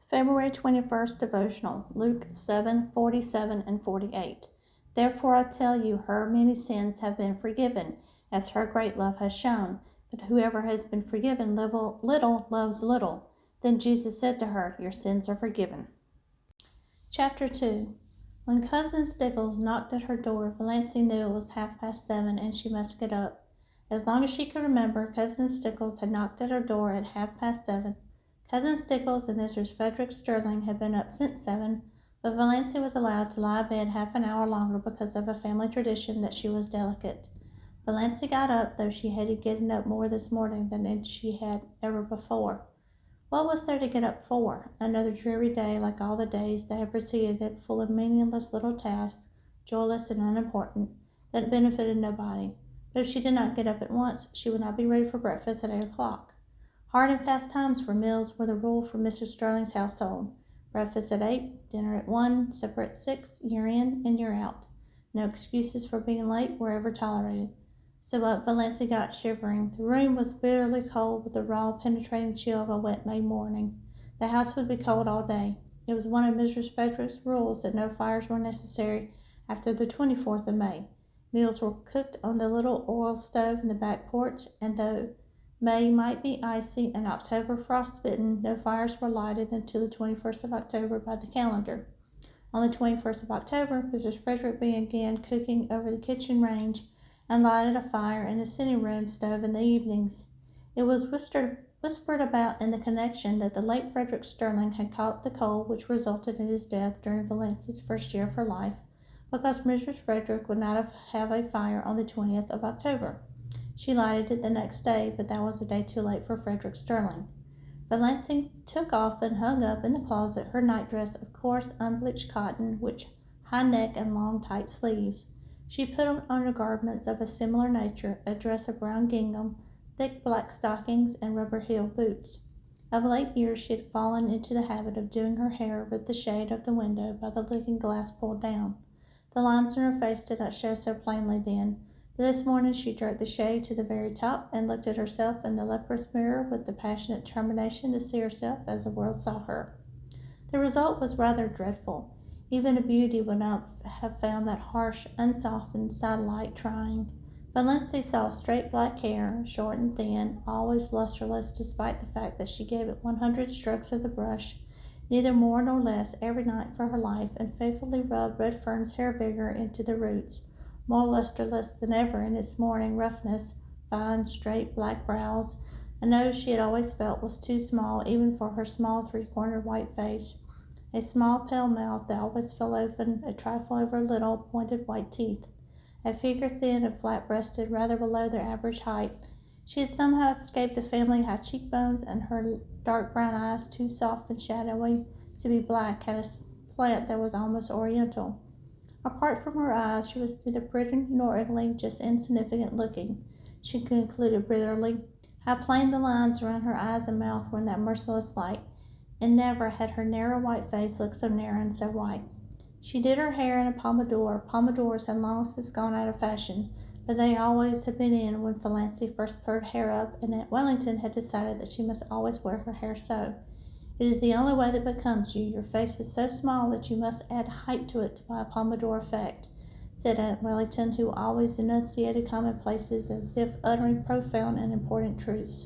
February 21st devotional, Luke 7:47 and 48. Therefore I tell you, her many sins have been forgiven, as her great love has shown. But whoever has been forgiven little loves little. Then Jesus said to her, your sins are forgiven. Chapter 2. When Cousin Stickles knocked at her door, Valancy knew it was 7:30 and she must get up. As long as she could remember, Cousin Stickles had knocked at her door at 7:30. Cousin Stickles and Mrs. Frederick Sterling had been up since 7, but Valancy was allowed to lie abed half an hour longer because of a family tradition that she was delicate. Valancy got up, though she hated getting up more this morning than she had ever before. What was there to get up for? Another dreary day like all the days that had preceded it, full of meaningless little tasks, joyless and unimportant, that benefited nobody. But if she did not get up at once, she would not be ready for breakfast at 8 o'clock. Hard and fast times for meals were the rule for Mr. Sterling's household. Breakfast at 8, dinner at 1, supper at 6, year in and year out. No excuses for being late were ever tolerated. So up Valancy got shivering. The room was bitterly cold with the raw, penetrating chill of a wet May morning. The house would be cold all day. It was one of Mrs. Frederick's rules that no fires were necessary after the 24th of May. Meals were cooked on the little oil stove in the back porch, and though May might be icy and October frostbitten, no fires were lighted until the 21st of October by the calendar. On the 21st of October, Mrs. Frederick began cooking over the kitchen range and lighted a fire in the sitting room stove in the evenings. It was whispered about in the connection that the late Frederick Sterling had caught the cold which resulted in his death during Valancy's first year of her life, because Mrs. Frederick would not have a fire on the 20th of October. She lighted it the next day, but that was a day too late for Frederick Sterling. Valancy took off and hung up in the closet her nightdress of coarse, unbleached cotton, with high neck and long, tight sleeves. She put on undergarments of a similar nature, a dress of brown gingham, thick black stockings, and rubber-heeled boots. Of late years she had fallen into the habit of doing her hair with the shade of the window by the looking-glass pulled down. The lines in her face did not show so plainly then, but this morning she jerked the shade to the very top and looked at herself in the leprous mirror with the passionate determination to see herself as the world saw her. The result was rather dreadful. Even a beauty would not have found that harsh, unsoftened sidelight trying. Valancy saw straight black hair, short and thin, always lustreless despite the fact that she gave it 100 strokes of the brush, neither more nor less, every night for her life, and faithfully rubbed red fern's hair vigor into the roots, more lustreless than ever in its morning roughness, fine, straight black brows, a nose she had always felt was too small even for her small three-cornered white face, a small pale mouth that always fell open a trifle over little pointed white teeth, a figure thin and flat-breasted, rather below their average height. She had somehow escaped the family high cheekbones, and her dark brown eyes, too soft and shadowy to be black, had a slant that was almost oriental. Apart from her eyes, she was neither pretty nor ugly, just insignificant looking. She concluded bitterly. How plain the lines around her eyes and mouth were in that merciless light, and never had her narrow white face looked so narrow and so white. She did her hair in a pompadour. Pompadours had long since gone out of fashion, but they always had been in when Valancy first put her hair up, and Aunt Wellington had decided that she must always wear her hair so. It is the only way that becomes you. Your face is so small that you must add height to it by a pompadour effect, said Aunt Wellington, who always enunciated commonplaces as if uttering profound and important truths.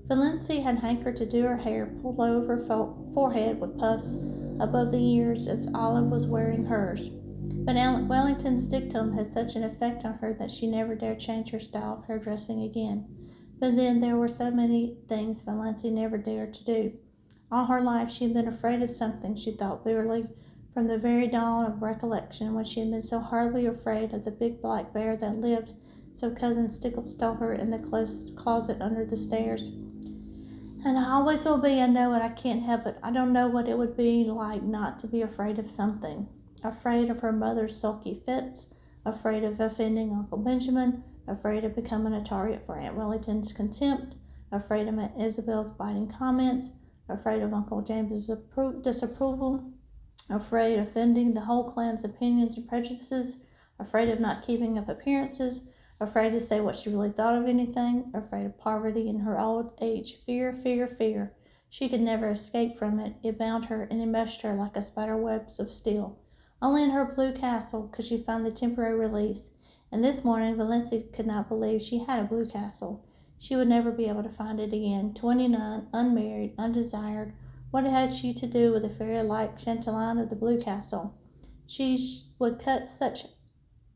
Valancy had hankered to do her hair, pulled low over her forehead with puffs above the ears, as Olive was wearing hers. But Aunt Wellington's dictum had such an effect on her that she never dared change her style of hairdressing again. But then there were so many things Valancy never dared to do. All her life she had been afraid of something, she thought bitterly, from the very dawn of recollection, when she had been so horribly afraid of the big black bear that lived, so Cousin Stickles told her, in the close closet under the stairs. And I always will be, I know it, I can't help it. I don't know what it would be like not to be afraid of something. Afraid of her mother's sulky fits, afraid of offending Uncle Benjamin, afraid of becoming a target for Aunt Wellington's contempt, afraid of Aunt Isabel's biting comments, afraid of Uncle James's disapproval, afraid of offending the whole clan's opinions and prejudices, afraid of not keeping up appearances, afraid to say what she really thought of anything, afraid of poverty in her old age. Fear, fear, fear. She could never escape from it. It bound her and enmeshed her like a spider webs of steel. Only in her blue castle could she find the temporary release. And this morning Valencia could not believe she had a blue castle. She would never be able to find it again. 29, unmarried, undesired. What had she to do with the fairy-like chatelaine of the blue castle? She would cut such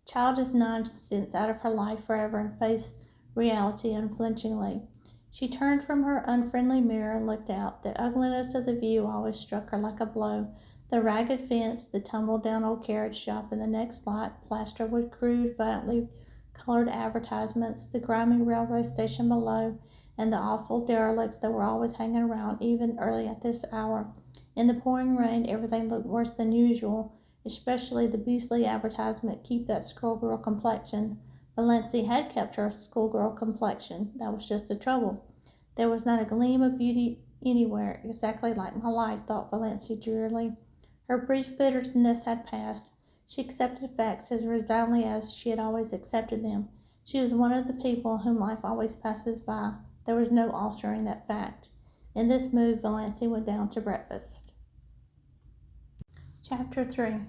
childish nonsense out of her life forever and face reality unflinchingly. She turned from her unfriendly mirror and looked out. The ugliness of the view always struck her like a blow. The ragged fence, the tumble-down old carriage shop in the next lot, plastered with crude, violently colored advertisements, the grimy railway station below, and the awful derelicts that were always hanging around, even early at this hour. In the pouring rain, everything looked worse than usual, especially the beastly advertisement, "Keep that schoolgirl complexion." Valencia had kept her schoolgirl complexion. That was just the trouble. There was not a gleam of beauty anywhere. Exactly like my life, thought Valencia drearily. Her brief bitterness had passed. She accepted facts as resignedly as she had always accepted them. She was one of the people whom life always passes by. There was no altering that fact. In this mood, Valencia went down to breakfast. Chapter 3.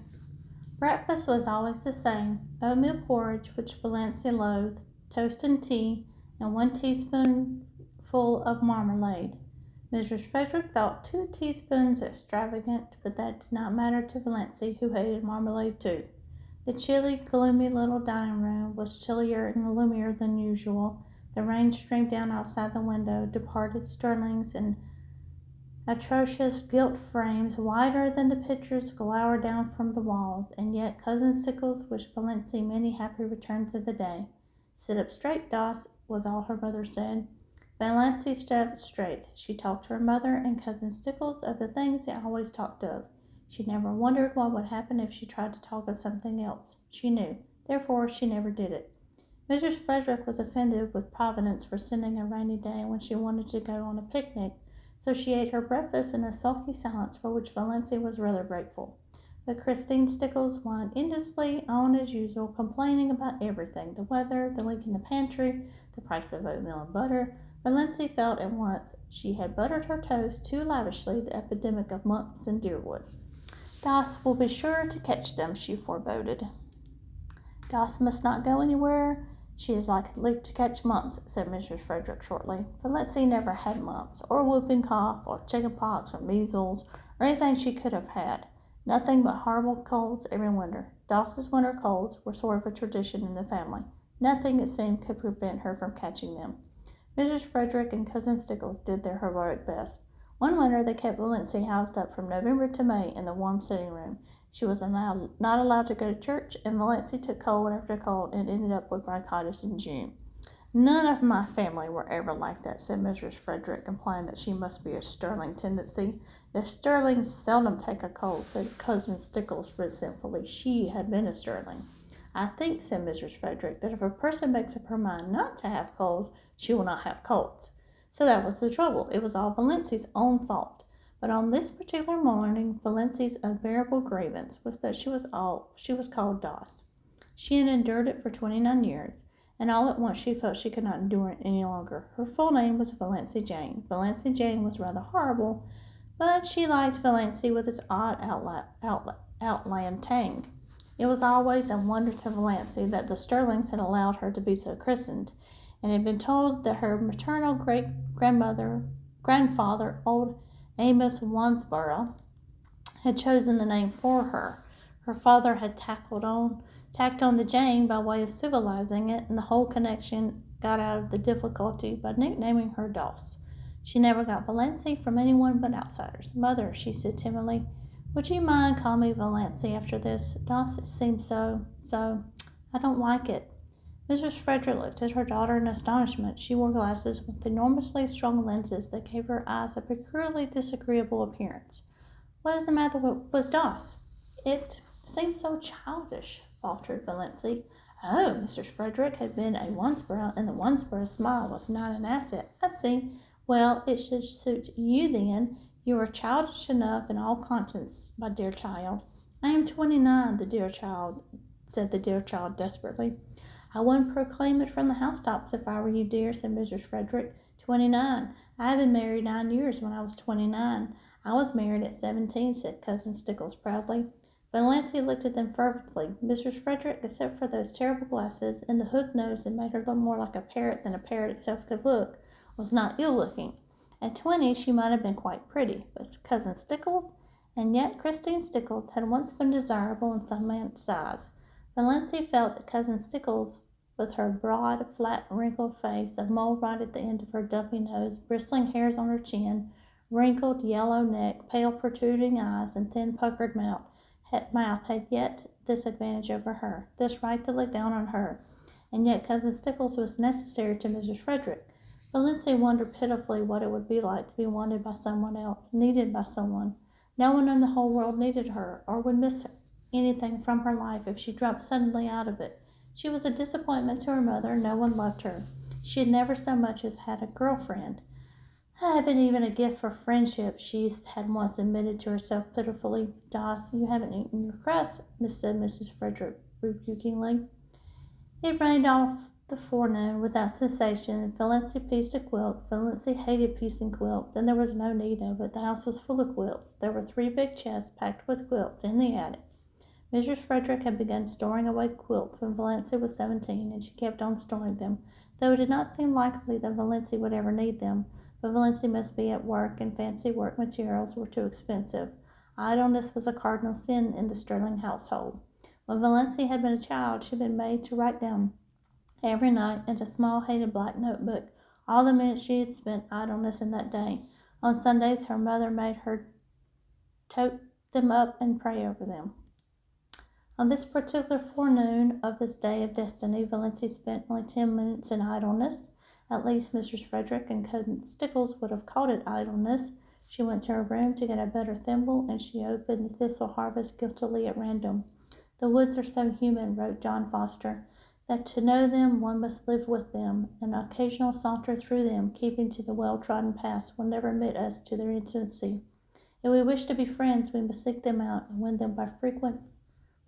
Breakfast was always the same: oatmeal porridge, which Valencia loathed, toast and tea, and 1 teaspoonful of marmalade. Mrs. Frederick thought 2 teaspoons extravagant, but that did not matter to Valencia, who hated marmalade too. The chilly, gloomy little dining room was chillier and gloomier than usual. The rain streamed down outside the window. Departed sterlings and atrocious gilt frames, wider than the pictures, glowered down from the walls, and yet Cousin Sickles wished Valencia many happy returns of the day. "Sit up straight, Doss," was all her mother said. Valencia stood up straight. She talked to her mother and Cousin Stickles of the things they always talked of. She never wondered what would happen if she tried to talk of something else. She knew. Therefore, she never did it. Mrs. Frederick was offended with Providence for sending a rainy day when she wanted to go on a picnic, so she ate her breakfast in a sulky silence for which Valencia was rather grateful. But Christine Stickles went endlessly on as usual, complaining about everything: the weather, the leak in the pantry, the price of oatmeal and butter. Valencia felt at once she had buttered her toast too lavishly, the epidemic of mumps in Deerwood. "Doss will be sure to catch them," she foreboded. "Doss must not go anywhere she is likely to catch mumps," said Mrs. Frederick shortly. Valencia never had mumps, or whooping cough, or chicken pox, or measles, or anything she could have had. Nothing but horrible colds every winter. Doss's winter colds were sort of a tradition in the family. Nothing, it seemed, could prevent her from catching them. Mrs. Frederick and Cousin Stickles did their heroic best. One winter they kept Valencia housed up from November to May in the warm sitting room. She was not allowed to go to church, and Valencia took cold after cold and ended up with bronchitis in June. "None of my family were ever like that," said Mrs. Frederick, implying that she must be a Sterling tendency. "The Sterlings seldom take a cold," said Cousin Stickles resentfully. She had been a Sterling. "I think," said Mrs. Frederick, "that if a person makes up her mind not to have colds, she will not have colds." So that was the trouble. It was all Valencia's own fault. But on this particular morning, Valencia's unbearable grievance was that she was called Doss. She had endured it for 29 years, and all at once she felt she could not endure it any longer. Her full name was Valencia Jane. Valencia Jane was rather horrible, but she liked Valencia with its odd outland tang. It was always a wonder to Valencia that the Sterlings had allowed her to be so christened, and had been told that her maternal grandfather, old Amos Wansborough, had chosen the name for her. Her father had tacked on the Jane by way of civilizing it, and the whole connection got out of the difficulty by nicknaming her Doss. She never got Valencia from anyone but outsiders. "Mother," she said timidly, "would you mind calling me Valencia after this? Doss seems so, I don't like it." Mrs. Frederick looked at her daughter in astonishment. She wore glasses with enormously strong lenses that gave her eyes a peculiarly disagreeable appearance. "What is the matter with Doss? It seems so childish," faltered Valencia. Oh, Mrs. Frederick had been a Wansborough, and the Wansborough smile was not an asset. "I see. Well, it should suit you then. You are childish enough in all conscience, my dear child." "I am 29, said the dear child desperately. I wouldn't proclaim it from the housetops if I were you, dear, said Mrs. Frederick. 29. I had been married 9 years when I was 29. I was married at 17, said Cousin Stickles proudly. Valancy looked at them fervently. Mrs. Frederick, except for those terrible glasses and the hooked nose that made her look more like a parrot than a parrot itself could look, was not ill-looking. At 20 she might have been quite pretty, but Cousin Stickles, and yet Christine Stickles had once been desirable in some man's eyes. Valancy felt that Cousin Stickles, with her broad, flat, wrinkled face, a mole right at the end of her dumpy nose, bristling hairs on her chin, wrinkled, yellow neck, pale, protruding eyes, and thin, puckered mouth, had yet this advantage over her, this right to look down on her, and yet Cousin Stickles was necessary to Mrs. Frederick. Valancy wondered pitifully what it would be like to be wanted by someone else, needed by someone. No one in the whole world needed her, or would miss anything from her life if she dropped suddenly out of it. She was a disappointment to her mother. No one loved her. She had never so much as had a girlfriend. I haven't even a gift for friendship, she had once admitted to herself pitifully. Doss, you haven't eaten your crust, said Mrs. Frederick rebukingly. It rained off the forenoon without cessation, and Valancy pieced a quilt. Valancy hated piecing quilts, and there was no need of it. The house was full of quilts. There were 3 big chests packed with quilts in the attic. Mrs. Frederick had begun storing away quilts when Valancy was 17, and she kept on storing them, though it did not seem likely that Valancy would ever need them. But Valancy must be at work, and fancy work materials were too expensive. Idleness was a cardinal sin in the Sterling household. When Valancy had been a child, she had been made to write down every night in a small hated black notebook all the minutes she had spent idleness in that day. On Sundays, her mother made her tote them up and pray over them. On this particular forenoon of this day of destiny, Valancy spent only 10 minutes in idleness. At least Mrs. Frederick and Cousin Stickles would have called it idleness. She went to her room to get a better thimble, and she opened the Thistle Harvest guiltily at random. The woods are so human, wrote John Foster, that to know them one must live with them. An occasional saunter through them, keeping to the well-trodden paths, will never admit us to their intimacy. If we wish to be friends, we must seek them out and win them by frequent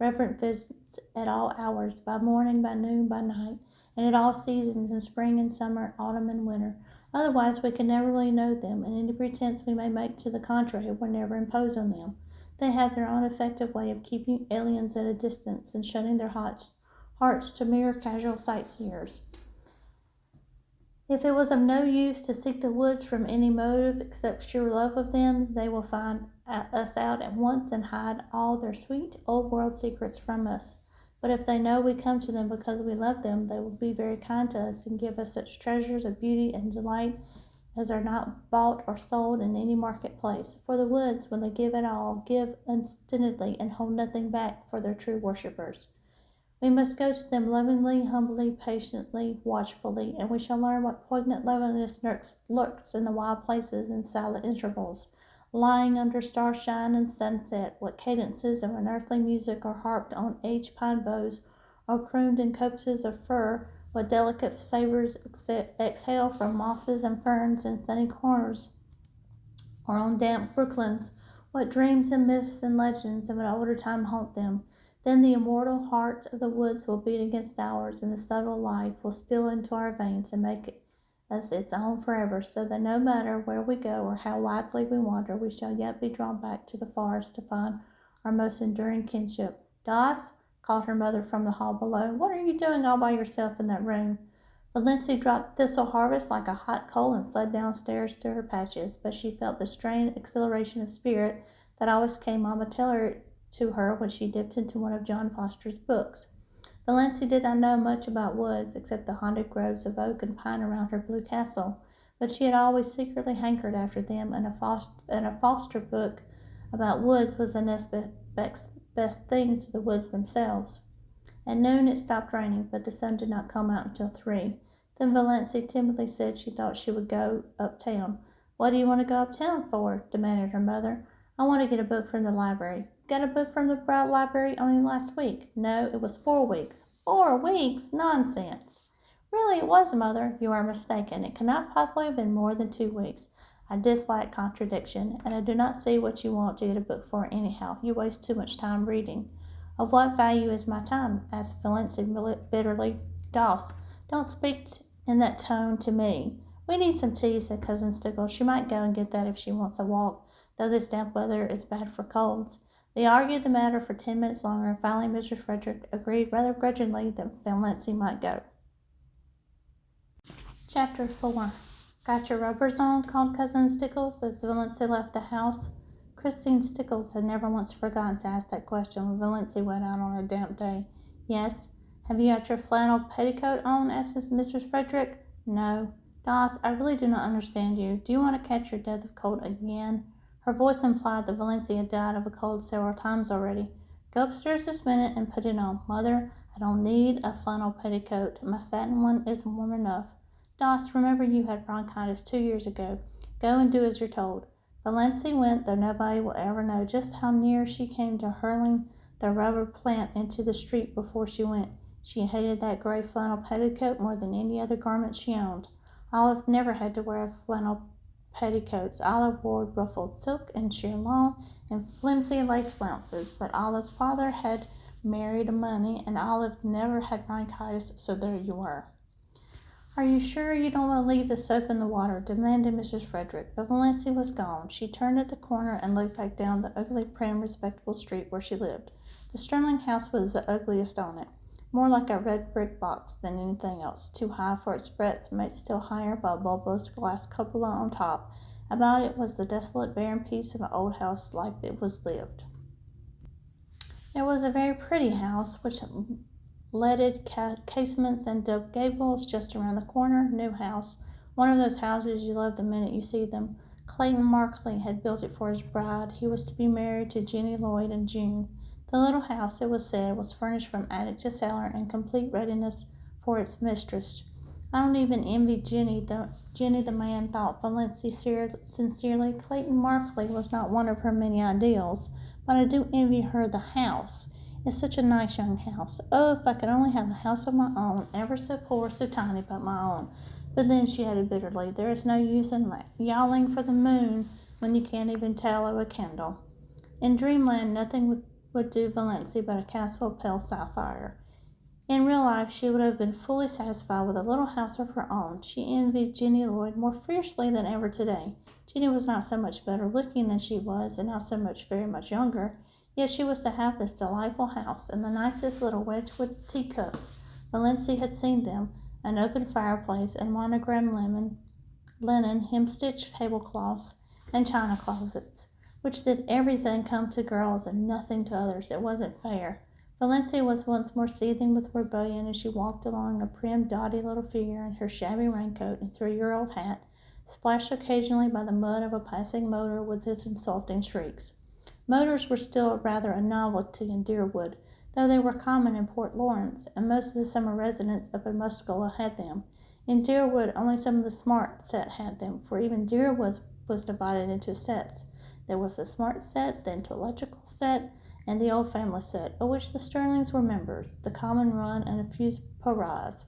reverent visits at all hours, by morning, by noon, by night, and at all seasons, in spring and summer, autumn and winter. Otherwise we can never really know them, and any pretense we may make to the contrary will never impose on them. They have their own effective way of keeping aliens at a distance and shutting their hearts to mere casual sightseers. If it was of no use to seek the woods from any motive except sheer love of them, they will find us out at once and hide all their sweet old world secrets from us. But if they know we come to them because we love them, they will be very kind to us and give us such treasures of beauty and delight as are not bought or sold in any marketplace. For the woods, when they give at all, give unstintedly and hold nothing back for their true worshippers. We must go to them lovingly, humbly, patiently, watchfully, and we shall learn what poignant loveliness lurks in the wild places and silent intervals, lying under starshine and sunset, what cadences of unearthly music are harped on aged pine boughs, or crooned in copses of fir, what delicate savors exhale from mosses and ferns in sunny corners, or on damp brooklands, what dreams and myths and legends of an older time haunt them. Then the immortal heart of the woods will beat against ours, and the subtle life will steal into our veins and make us its own forever, so that no matter where we go or how widely we wander, we shall yet be drawn back to the forest to find our most enduring kinship. Doss, called her mother from the hall below, what are you doing all by yourself in that room? Valancy dropped Thistle Harvest like a hot coal and fled downstairs to her patches, but she felt the strained exhilaration of spirit that always came momentarily to her when she dipped into one of John Foster's books. Valancy did not know much about woods, except the haunted groves of oak and pine around her blue castle, but she had always secretly hankered after them, and a Foster book about woods was the next best thing to the woods themselves. At noon it stopped raining, but the sun did not come out until 3. Then Valancy timidly said she thought she would go uptown. What do you want to go uptown for? Demanded her mother. I want to get a book from the library. Got a book from the library only last week. No, it was 4 weeks. 4 weeks? Nonsense. Really, it was, Mother. You are mistaken. It cannot possibly have been more than 2 weeks. I dislike contradiction, and I do not see what you want to get a book for anyhow. You waste too much time reading. Of what value is my time? Asked Valancy bitterly. Doss, don't speak in that tone to me. We need some tea, said Cousin Stickles. She might go and get that if she wants a walk, though this damp weather is bad for colds. They argued the matter for 10 minutes longer, and finally Mrs. Frederick agreed rather grudgingly that Valency might go. Chapter 4. Got your rubbers on? Called Cousin Stickles as Valency left the house. Christine Stickles had never once forgotten to ask that question when Valency went out on a damp day. Yes. Have you got your flannel petticoat on? Asked Mrs. Frederick. No. Doss, I really do not understand you. Do you want to catch your death of cold again? Her voice implied that Valency had died of a cold several times already. Go upstairs this minute and put it on. Mother, I don't need a flannel petticoat. My satin one is warm enough. Doss, remember you had bronchitis 2 years ago. Go and do as you're told. Valency went, though nobody will ever know just how near she came to hurling the rubber plant into the street before she went. She hated that gray flannel petticoat more than any other garment she owned. Olive never had to wear flannel petticoats. Olive wore ruffled silk and sheer lawn and flimsy lace flounces, but Olive's father had married money, and Olive never had bronchitis, so there you were. Are you sure you don't want to leave the soap in the water? Demanded Mrs. Frederick, but Valency was gone. She turned at the corner and looked back down the ugly, prim, respectable street where she lived. The Sterling house was the ugliest on it, more like a red brick box than anything else, too high for its breadth, made still higher by a bulbous glass cupola on top. About it was the desolate, barren piece of an old house like it was lived. There was a very pretty house, which leaded casements and dubbed gables just around the corner. New house, one of those houses you love the minute you see them. Clayton Markley had built it for his bride. He was to be married to Jenny Lloyd in June. The little house, it was said, was furnished from attic to cellar in complete readiness for its mistress. I don't even envy Jenny, the man thought Valency sincerely. Clayton Markley was not one of her many ideals, but I do envy her the house. It's such a nice young house. Oh, if I could only have a house of my own, ever so poor, so tiny, but my own. But then, she added bitterly, there is no use in yowling for the moon when you can't even tell of a candle. In dreamland, nothing would do Valency but a castle of pale sapphire. In real life, she would have been fully satisfied with a little house of her own. She envied Jenny Lloyd more fiercely than ever today. Jenny was not so much better looking than she was, and not so much very much younger. Yet she was to have this delightful house, and the nicest little Wedgwood teacups. Valency had seen them, an open fireplace, and monogrammed linen, hem-stitched tablecloths, and china closets, which did everything come to girls and nothing to others. It wasn't fair. Valency was once more seething with rebellion as she walked along, a prim, dotty little figure in her shabby raincoat and 3-year-old hat, splashed occasionally by the mud of a passing motor with its insulting shrieks. Motors were still rather a novelty in Deerwood, though they were common in Port Lawrence, and most of the summer residents up in Muscola had them. In Deerwood, only some of the smart set had them, for even Deerwood was divided into sets. There was the smart set, the intellectual set, and the old family set, of which the Sterlings were members, the common run, and a few pariahs.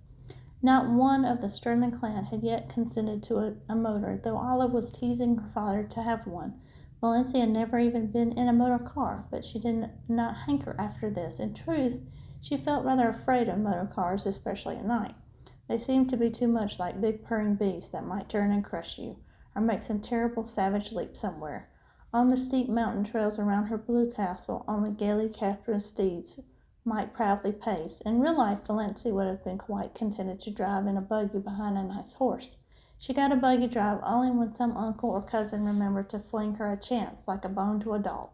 Not one of the Sterling clan had yet consented to a motor, though Olive was teasing her father to have one. Valency had never even been in a motor car, but she did not hanker after this. In truth, she felt rather afraid of motor cars, especially at night. They seemed to be too much like big purring beasts that might turn and crush you, or make some terrible savage leap somewhere. On the steep mountain trails around her blue castle, only gaily captured steeds might proudly pace. In real life, Valency would have been quite contented to drive in a buggy behind a nice horse. She got a buggy drive only when some uncle or cousin remembered to fling her a chance, like a bone to a dog.